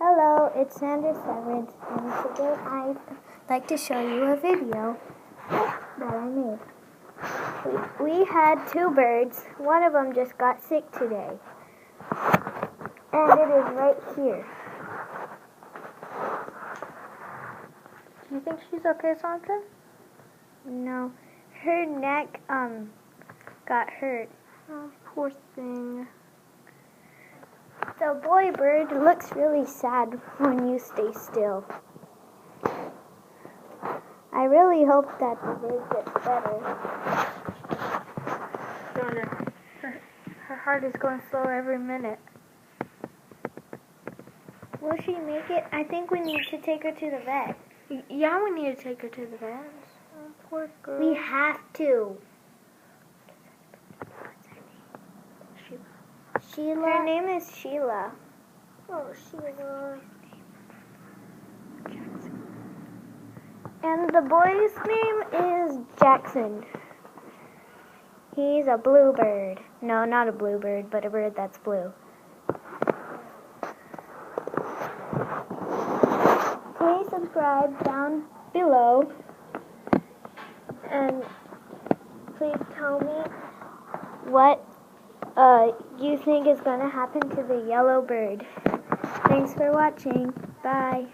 Hello, it's Sandra Severance, and today I'd like to show you a video that I made. We had two birds. One of them just got sick today, and it is right here. Do you think she's okay, Sandra? No, her neck got hurt. Oh, poor thing. The boy bird looks really sad when you stay still. I really hope that the bird gets better. Her heart is going slow every minute. Will she make it? I think we need to take her to the vet. Yeah, we need to take her to the vet. Oh, poor girl. We have to. Sheila. Her name is Sheila. Oh, Sheila. And the boy's name is Jackson. He's a bluebird. No, not a bluebird, but a bird that's blue. Please subscribe down below. And please tell me what you think is going to happen to the yellow bird. Thanks for watching. Bye.